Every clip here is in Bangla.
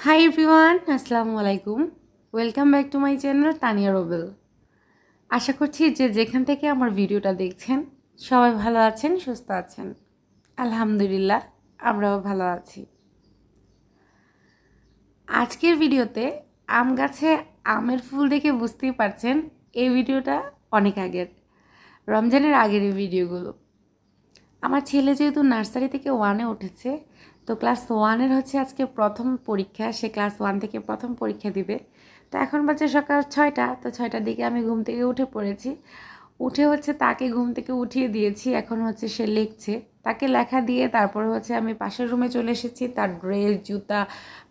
হাই এভরিওয়ান, আসসালামু আলাইকুম। Welcome back to my channel Tania Robel. আশা করছি যে যেখান থেকে আমার ভিডিওটা দেখছেন সবাই ভালো আছেন, সুস্থ আছেন। আলহামদুলিল্লাহ, আমরাও ভালো আছি। আজকের ভিডিওতে আম গাছে আমের ফুল দেখে বুঝতেই পারছেন এই ভিডিওটা অনেক আগের, রমজানের আগের এই ভিডিওগুলো। আমার ছেলে যেহেতু নার্সারি থেকে 1-এ উঠেছে, তো ক্লাস 1-এর হচ্ছে আজকে প্রথম পরীক্ষা, সে ক্লাস 1 থেকে প্রথম পরীক্ষা দিবে। তো এখন বাজে সকাল 6টা, তো 6টার দিকে আমি ঘুম থেকে উঠে পড়েছি। উঠে হচ্ছে তাকে ঘুম থেকে উঠিয়ে দিয়েছি, এখন হচ্ছে সে লিখছে। তাকে লেখা দিয়ে তারপরে হচ্ছে আমি পাশের রুমে চলে এসেছি তার ড্রেস, জুতা,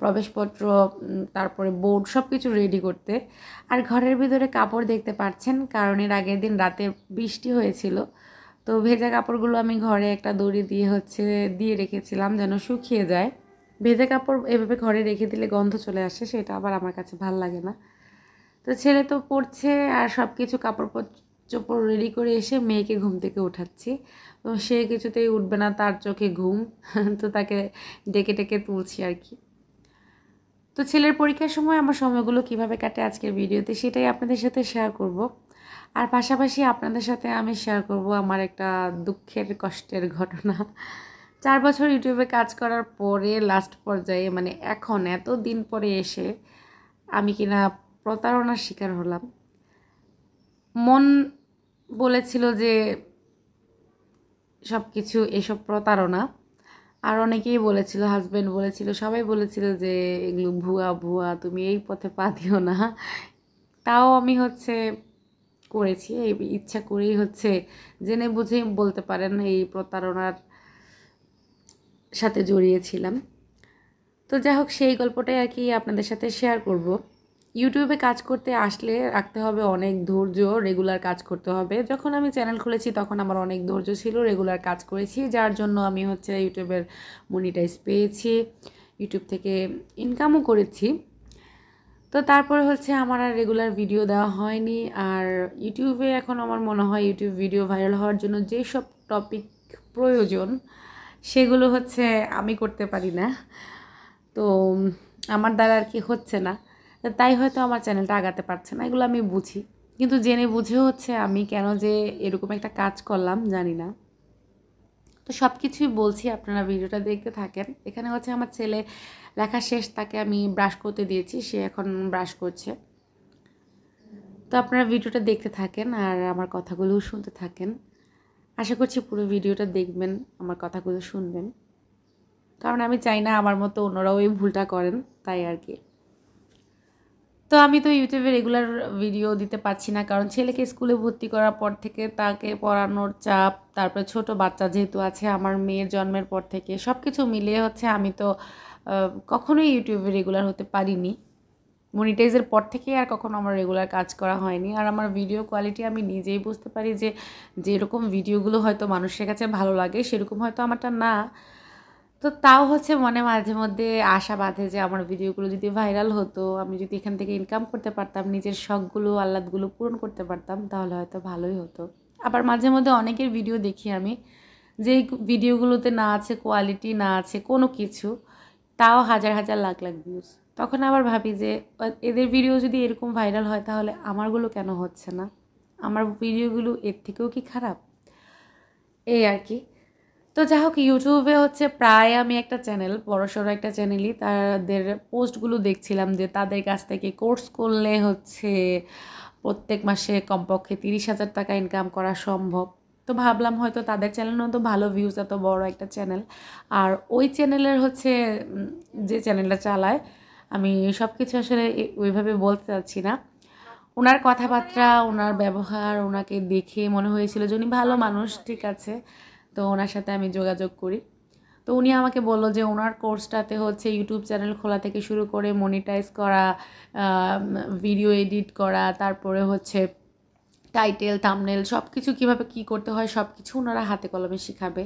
প্রবেশপত্র, তারপরে বোর্ড সব কিছু রেডি করতে। আর ঘরের ভিতরে কাপড় দেখতে পাচ্ছেন, কারণ এর আগের দিন রাতে বৃষ্টি হয়েছিল। তো ভেজা কাপড়গুলো আমি ঘরে একটা দড়ি দিয়ে দিয়ে রেখেছিলাম যেন শুকিয়ে যায়। ভেজা কাপড় এভাবে ঘরে রেখে দিলে গন্ধ চলে আসে, সেটা আবার আমার কাছে ভাল লাগে না। তো ছেলে তো পড়ছে, আর সব কিছু কাপড় চোপড় রেডি করে এসে মেয়েকে ঘুম থেকে উঠাচ্ছি। তো সে কিছুতেই উঠবে না, তার চোখে ঘুম। তো তাকে ডেকে ডেকে তুলছি আর কি। তো ছেলের পরীক্ষার সময় আমার সময়গুলো কিভাবে কাটে আজকের ভিডিওতে সেটাই আপনাদের সাথে শেয়ার করব। আর পাশাপাশি আপনাদের সাথে আমি শেয়ার করব আমার একটা দুঃখের কষ্টের ঘটনা। 4 বছর ইউটিউবে কাজ করার পরে লাস্ট পর্যায়ে মানে এখন এত দিন পরে এসে আমি কিনা প্রতারণার শিকার হলাম। মন বলেছিল যে সব কিছু এসব প্রতারণা, আর অনেকেই বলেছিল, হাজব্যান্ড বলেছিল, সবাই বলেছিল যে এগুলো ভুয়া ভুয়া, তুমি এই পথে পা দিও না। তাও আমি হচ্ছে করেছি, এই ইচ্ছা করেই হচ্ছে জেনে বুঝে বলতে পারেন এই প্রতারণার সাথে জড়িয়েছিলাম। তো যাই হোক, সেই গল্পটাই আর কি আপনাদের সাথে শেয়ার করব। ইউটিউবে কাজ করতে আসলে রাখতে হবে অনেক ধৈর্য, রেগুলার কাজ করতে হবে। যখন আমি চ্যানেল খুলেছি তখন আমার অনেক ধৈর্য ছিল, রেগুলার কাজ করেছি, যার জন্য আমি হচ্ছে ইউটিউবের মনিটাইজ পেয়েছি, ইউটিউব থেকে ইনকামও করেছি। তো তারপরে হচ্ছে আমার আর রেগুলার ভিডিও দেওয়া হয়নি। আর ইউটিউবে এখন আমার মনে হয় ইউটিউব ভিডিও ভাইরাল হওয়ার জন্য যেসব টপিক প্রয়োজন সেগুলো হচ্ছে আমি করতে পারি না। তো আমার দ্বারা আর কি হচ্ছে না, তাই হয়তো আমার চ্যানেলটা আগাতে পারছে না, এগুলো আমি বুঝি। কিন্তু জেনে বুঝেও হচ্ছে আমি কেন যে এরকম একটা কাজ করলাম জানি না। তো সব কিছুই বলছি, আপনারা ভিডিওটা দেখতে থাকেন। এখানে হচ্ছে আমার ছেলে লেখা শেষ, তাকে আমি ব্রাশ করতে দিয়েছি, সে এখন ব্রাশ করছে। তো আপনারা ভিডিওটা দেখতে থাকেন আর আমার কথাগুলো শুনতে থাকেন। আশা করছি পুরো ভিডিওটা দেখবেন, আমার কথাগুলো শুনবেন, কারণ আমি চাই না আমার মতো অন্যরাও এই ভুলটা করেন, তাই আর কি। তো আমি তো ইউটিউবে রেগুলার ভিডিও দিতে পারছি না, কারণ ছেলেকে স্কুলে ভর্তি করার পর থেকে তাকে পড়ানোর চাপ, তারপরে ছোট বাচ্চা যেহেতু আছে, আমার মেয়ের জন্মের পর থেকে সব কিছু মিলিয়ে হচ্ছে আমি তো কখনোই ইউটিউবে রেগুলার হতে পারিনি। মনিটাইজের পর থেকেই আর কখনো আমার রেগুলার কাজ করা হয়নি। আর আমার ভিডিও কোয়ালিটি আমি নিজেই বুঝতে পারি যে যেরকম ভিডিওগুলো হয়তো মানুষের কাছে ভালো লাগে সেরকম হয়তো আমারটা না। তো তাও হচ্ছে মনে মাঝে মধ্যে আশা বাঁধে যে আমার ভিডিওগুলো যদি ভাইরাল হতো, আমি যদি এখান থেকে ইনকাম করতে পারতাম, নিজের শখগুলো আহ্লাদগুলো পূরণ করতে পারতাম, তাহলে হয়তো ভালোই হতো। আবার মাঝে মধ্যে অনেকের ভিডিও দেখি আমি, যেই ভিডিওগুলোতে না আছে কোয়ালিটি, না আছে কোনো কিছু, তাও হাজার হাজার লাখ লাখ ভিউজ। তখন আবার ভাবি যে এদের ভিডিও যদি এরকম ভাইরাল হয় তাহলে আমারগুলো কেন হচ্ছে না, আমার ভিডিওগুলো এর থেকেও কি খারাপ, এই আর কি। তো যাই হোক, ইউটিউবে হচ্ছে প্রায় আমি একটা চ্যানেল, বড়সড় একটা চ্যানেলই, তাদের পোস্টগুলো দেখছিলাম যে তাদের কাছ থেকে কোর্স করলে হচ্ছে প্রত্যেক মাসে কমপক্ষে 30,000 টাকা ইনকাম করা সম্ভব। তো ভাবলাম হয়তো তাদের চ্যানেলও তো ভালো ভিউজ, এত বড় একটা চ্যানেল। আর ওই চ্যানেলের হচ্ছে যে চ্যানেলটা চালায়, আমি সব কিছু আসলে ওইভাবে বলতে চাচ্ছি না, ওনার কথাবার্তা, ওনার ব্যবহার, ওনাকে দেখে মনে হয়েছিল যে উনি ভালো মানুষ, ঠিক আছে। তো ওনার সাথে আমি যোগাযোগ করি। তো উনি আমাকে বলল যে ওনার কোর্সটাতে হচ্ছে ইউটিউব চ্যানেল খোলা থেকে শুরু করে মনিটাইজ করা, ভিডিও এডিট করা, তারপরে হচ্ছে টাইটেল থাম্বনেল সব কিছু কীভাবে কী করতে হয় সব কিছু ওনারা হাতে কলমে শেখাবে।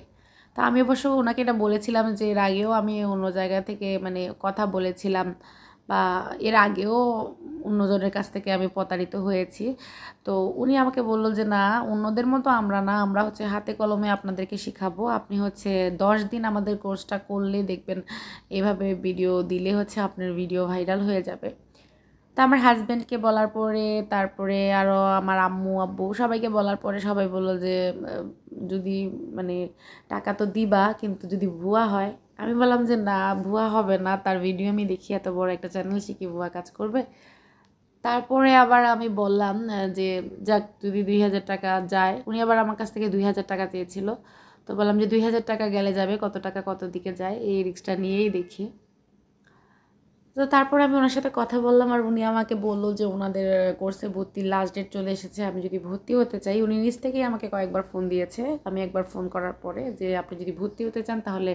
তা আমি অবশ্য ওনাকে এটা বলেছিলাম যে এর আগেও আমি অন্য জায়গা থেকে মানে কথা বলেছিলাম বা এর আগেও অন্যজনের কাছ থেকে আমি প্রতারিত হয়েছি। তো উনি আমাকে বলল যে না, অন্যদের মতো আমরা না, আমরা হচ্ছে হাতে কলমে আপনাদেরকে শেখাবো, আপনি হচ্ছে 10 দিন আমাদের কোর্সটা করলে দেখবেন এভাবে ভিডিও দিলে হচ্ছে আপনার ভিডিও ভাইরাল হয়ে যাবে। তা আমার হাজব্যান্ডকে বলার পরে, তারপরে আরও আমার আম্মু আব্বু সবাইকে বলার পরে সবাই বলল যে যদি মানে টাকা তো দিবা, কিন্তু যদি ভুয়া হয়। আমি বললাম যে না, ভুয়া হবে না, তার ভিডিও আমি দেখি, এত বড় একটা চ্যানেল, সে কি ভুয়া কাজ করবে। তারপরে আবার আমি বললাম যে যাক, যদি 2000 টাকা যায়, উনি আবার আমার কাছ থেকে 2000 টাকা চেয়েছিল। তো বললাম যে 2000 টাকা গেলে যাবে, কত টাকা কত দিকে যায়, এই রিস্কটা নিয়েই দেখি। তো তারপরে আমি ওনার সাথে কথা বললাম, আর উনি আমাকে বললো যে ওনাদের কোর্সে ভর্তির লাস্ট ডেট চলে এসেছে, আমি যদি ভর্তি হতে চাই। উনি নিজ থেকেই আমাকে কয়েকবার ফোন দিয়েছে, আমি একবার ফোন করার পরে যে আপনি যদি ভর্তি হতে চান তাহলে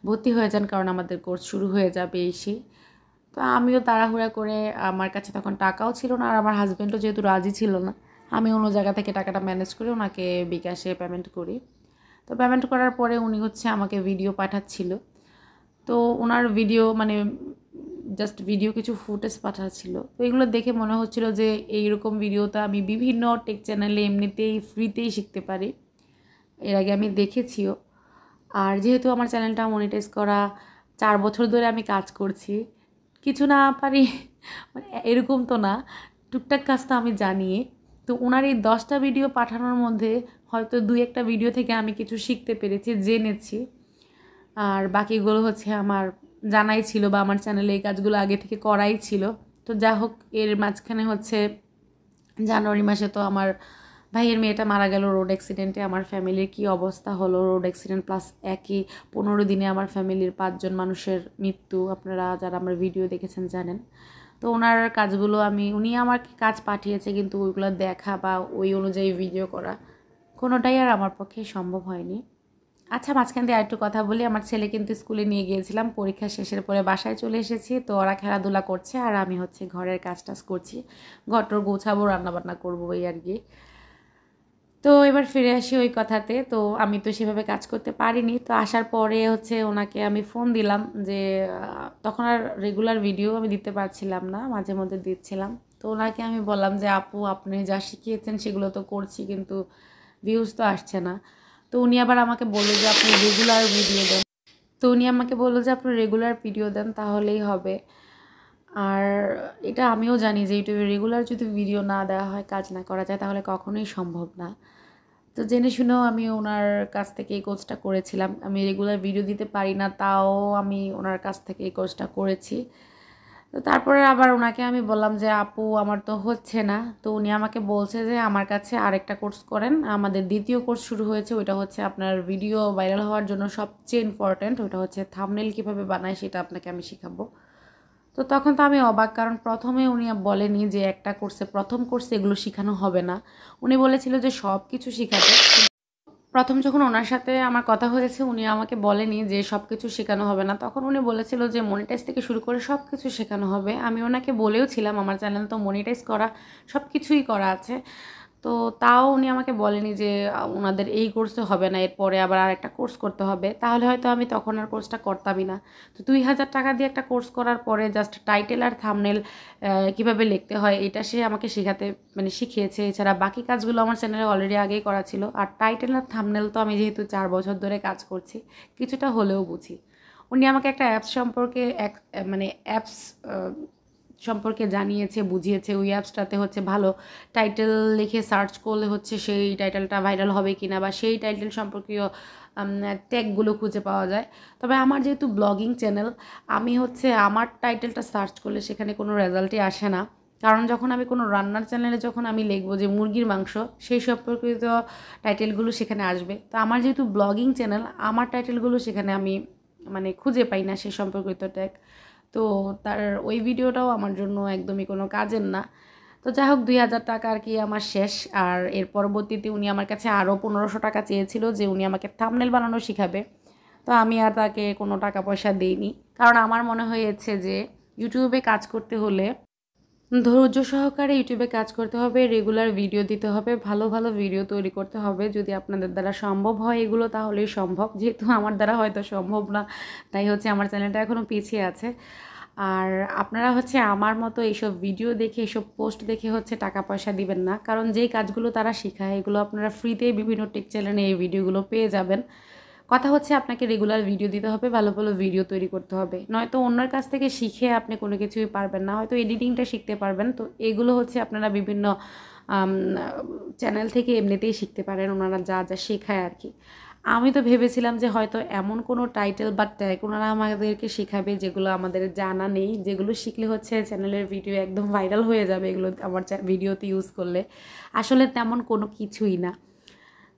ভর্তি হয়ে যান, কারণ আমাদের কোর্স শুরু হয়ে যাবে এসেই। তো আমিও তাড়াহুড়া করে, আমার কাছে তখন টাকাও ছিল না, আর আমার হাজব্যান্ডও যেহেতু রাজি ছিল না, আমি অন্য জায়গা থেকে টাকাটা ম্যানেজ করে ওনাকে বিকাশে পেমেন্ট করি। তো পেমেন্ট করার পরে উনি হচ্ছে আমাকে ভিডিও পাঠাচ্ছিল। তো ওনার ভিডিও মানে জাস্ট ভিডিও কিছু ফুটেজ পাঠাচ্ছিল। তো এগুলো দেখে মনে হচ্ছিল যে এইরকম ভিডিওটা আমি বিভিন্ন টেক চ্যানেলে এমনিতেই ফ্রিতেই শিখতে পারি, এর আগে আমি দেখেছিও। আর যেহেতু আমার চ্যানেলটা মনিটাইজ করা 4 বছর ধরে আমি কাজ করছি, কিছু না পারি মানে এরকম তো না, টুকটাক কাজ তো আমি জানি। তো ওনার এই 10টা ভিডিও পাঠানোর মধ্যে হয়তো 2-1টা ভিডিও থেকে আমি কিছু শিখতে পেরেছি, জেনেছি। আর বাকিগুলো হচ্ছে আমার জানাই ছিল, বা আমার চ্যানেলে এই কাজগুলো আগে থেকে করাই ছিল। তো যা হোক, এর মাঝখানে হচ্ছে জানুয়ারি মাসে তো আমার ভাইয়ের মেয়েটা মারা গেল রোড অ্যাক্সিডেন্টে। আমার ফ্যামিলির কী অবস্থা হলো, রোড অ্যাক্সিডেন্ট প্লাস একই 15 দিনে আমার ফ্যামিলির 5 জন মানুষের মৃত্যু, আপনারা যারা আমার ভিডিও দেখেছেন জানেন। তো ওনার কাজগুলো উনি আমাকে কাজ পাঠিয়েছে, কিন্তু ওইগুলো দেখা বা ওই অনুযায়ী ভিডিও করা কোনোটাই আর আমার পক্ষে সম্ভব হয়নি। আচ্ছা, মাঝখান দিয়ে আরেকটু কথা বলি। আমার ছেলে কিন্তু স্কুলে নিয়ে গিয়েছিলাম, পরীক্ষা শেষের পরে বাসায় চলে এসেছি। তো ওরা খেলাধুলা করছে, আর আমি হচ্ছে ঘরের কাজ টাজ করছি, ঘরটর গোছাবো, রান্নাবান্না করবো, এই আর কি। তো এবার ফিরে আসি ওই কথাতে। তো আমি তো সেভাবে কাজ করতে পারিনি। তো আসার পরে হচ্ছে ওনাকে আমি ফোন দিলাম যে তখন আর রেগুলার ভিডিও আমি দিতে পারছিলাম না, মাঝে মধ্যে দিচ্ছিলাম। তো ওনাকে আমি বললাম যে আপু, আপনি যা শিখিয়েছেন সেগুলো তো করছি, কিন্তু ভিউজ তো আসছে না। তো উনি আবার আমাকে বললো যে আপনি রেগুলার ভিডিও দেন। তাহলেই হবে। আর এটা আমিও জানি যে ইউটিউবে রেগুলার যদি ভিডিও না দেওয়া হয়, কাজ না করা যায়, তাহলে কখনোই সম্ভব না। তো জেনে শুনেও আমি ওনার কাছ থেকে এই কোর্সটা করেছিলাম। আমি রেগুলার ভিডিও দিতে পারি না, তাও আমি ওনার কাছ থেকে এই কোর্সটা করেছি। তো তারপরে আবার ওনাকে আমি বললাম যে আপু, আমার তো হচ্ছে না। তো উনি আমাকে বলছে যে আমার কাছে আরেকটা কোর্স করেন, আমাদের দ্বিতীয় কোর্স শুরু হয়েছে, ওইটা হচ্ছে আপনার ভিডিও ভাইরাল হওয়ার জন্য সবচেয়ে ইম্পর্ট্যান্ট, ওইটা হচ্ছে থাম্বনেল কীভাবে বানায়, সেটা আপনাকে আমি শেখাবো। তো তখন তো আমি অবাক, কারণ প্রথমে উনি বলেনি যে একটা কোর্সে, প্রথম কোর্সে এগুলো শেখানো হবে না। উনি বলেছিল যে সব কিছু শেখাতে। প্রথম যখন ওনার সাথে আমার কথা হয়েছে, উনি আমাকে বলেনি যে সব কিছু শেখানো হবে না, তখন উনি বলেছিল যে মনিটাইজ থেকে শুরু করে সব কিছু শেখানো হবে। আমি ওনাকে বলেও ছিলাম আমার চ্যানেল তো মনিটাইজ করা, সব কিছুই করা আছে। তো তাও উনি আমাকে বলেনি যে ওনাদের এই কোর্সে হবে না, এরপরে আবার আরেকটা কোর্স করতে হবে। তাহলে হয়তো আমি তখন আর কোর্সটা করতামই না। তো 2000 টাকা দিয়ে একটা কোর্স করার পরে জাস্ট টাইটেল আর থাম্বনেল কীভাবে লিখতে হয়, এটা সে আমাকে শেখাতে মানে শিখিয়েছে। এছাড়া বাকি কাজগুলো আমার চ্যানেলে অলরেডি আগেই করা ছিল। আর টাইটেল আর থাম্বনেল তো আমি যেহেতু 4 বছর ধরে কাজ করছি, কিছুটা হলেও বুঝি। উনি আমাকে একটা অ্যাপস সম্পর্কে মানে অ্যাপস সম্পর্কে জানিয়েছে, বুঝিয়েছে। ওই অ্যাপসটাতে হচ্ছে ভালো টাইটেল লিখে সার্চ করলে হচ্ছে সেই টাইটেলটা ভাইরাল হবে কিনা, বা সেই টাইটেল সম্পর্কীয় ট্যাগগুলো খুঁজে পাওয়া যায়। তবে আমার যেহেতু ব্লগিং চ্যানেল, আমি হচ্ছে আমার টাইটেলটা সার্চ করলে সেখানে কোনো রেজাল্টই আসে না। কারণ যখন আমি কোনো রান্নার চ্যানেলে যখন আমি লিখবো যে মুরগির মাংস, সেই সম্পর্কিত টাইটেলগুলো সেখানে আসবে। তো আমার যেহেতু ব্লগিং চ্যানেল, আমার টাইটেলগুলো সেখানে আমি মানে খুঁজে পাই না, সেই সম্পর্কিত ট্যাগ। তো তার ওই ভিডিওটাও আমার জন্য একদমই কোনো কাজের না। তো যাই হোক, 2000 টাকা আর কি আমার শেষ। আর এর পরবর্তীতে উনি আমার কাছে আরও 1500 টাকা চেয়েছিল যে উনি আমাকে থাম্বনেল বানানো শিখাবে। তো আমি আর তাকে কোনো টাকা পয়সা দিইনি, কারণ আমার মনে হয়েছে যে ইউটিউবে কাজ করতে হলে ধৈর্য সহকারে ইউটিউবে কাজ করতে হবে, রেগুলার ভিডিও দিতে হবে, ভালো ভালো ভিডিও তৈরি করতে হবে। যদি আপনাদের দ্বারা সম্ভব হয় এগুলো, তাহলেই সম্ভব। যেহেতু আমার দ্বারা হয়তো সম্ভব না, তাই হচ্ছে আমার চ্যানেলটা এখনও পিছিয়ে আছে। আর আপনারা হচ্ছে আমার মতো এইসব ভিডিও দেখে এইসব পোস্ট দেখে হচ্ছে টাকা পয়সা দিবেন না, কারণ যেই কাজগুলো তারা শেখায় এগুলো আপনারা ফ্রিতে বিভিন্ন টেক চ্যানেলে এই ভিডিওগুলো পেয়ে যাবেন। কথা হচ্ছে আপনাকে রেগুলার ভিডিও দিতে হবে, ভালো ভালো ভিডিও তৈরি করতে হবে, নয়তো অন্যের কাছ থেকে শিখে আপনি কোনো কিছুই পারবেন না। হয়তো এডিটিংটা শিখতে পারবেন, তো এগুলো হচ্ছে আপনারা বিভিন্ন চ্যানেল থেকে এমনিতেই শিখতে পারেন, ওনারা যা যা শেখায় আর কি। আমি তো ভেবেছিলাম যে হয়তো এমন কোনো টাইটেল বা ট্যাগ ওনারা আমাদেরকে শেখাবে যেগুলো আমাদের জানা নেই, যেগুলো শিখলে হচ্ছে চ্যানেলের ভিডিও একদম ভাইরাল হয়ে যাবে এগুলো আমার ভিডিওতে ইউজ করলে। আসলে তেমন কোনো কিছুই না।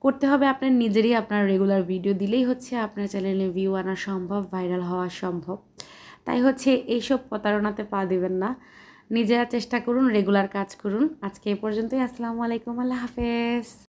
করতে হবে আপনার নিজেরই, আপনার রেগুলার ভিডিও দিলেই হচ্ছে আপনার চ্যানেলে ভিউ আনা সম্ভব, ভাইরাল হওয়া সম্ভব। তাই হচ্ছে এইসব প্রতারণাতে পা দিবেন না, নিজেরা চেষ্টা করুন, রেগুলার কাজ করুন। আজকে এই পর্যন্তই। আসসালামু আলাইকুম, আল্লাহ হাফেজ।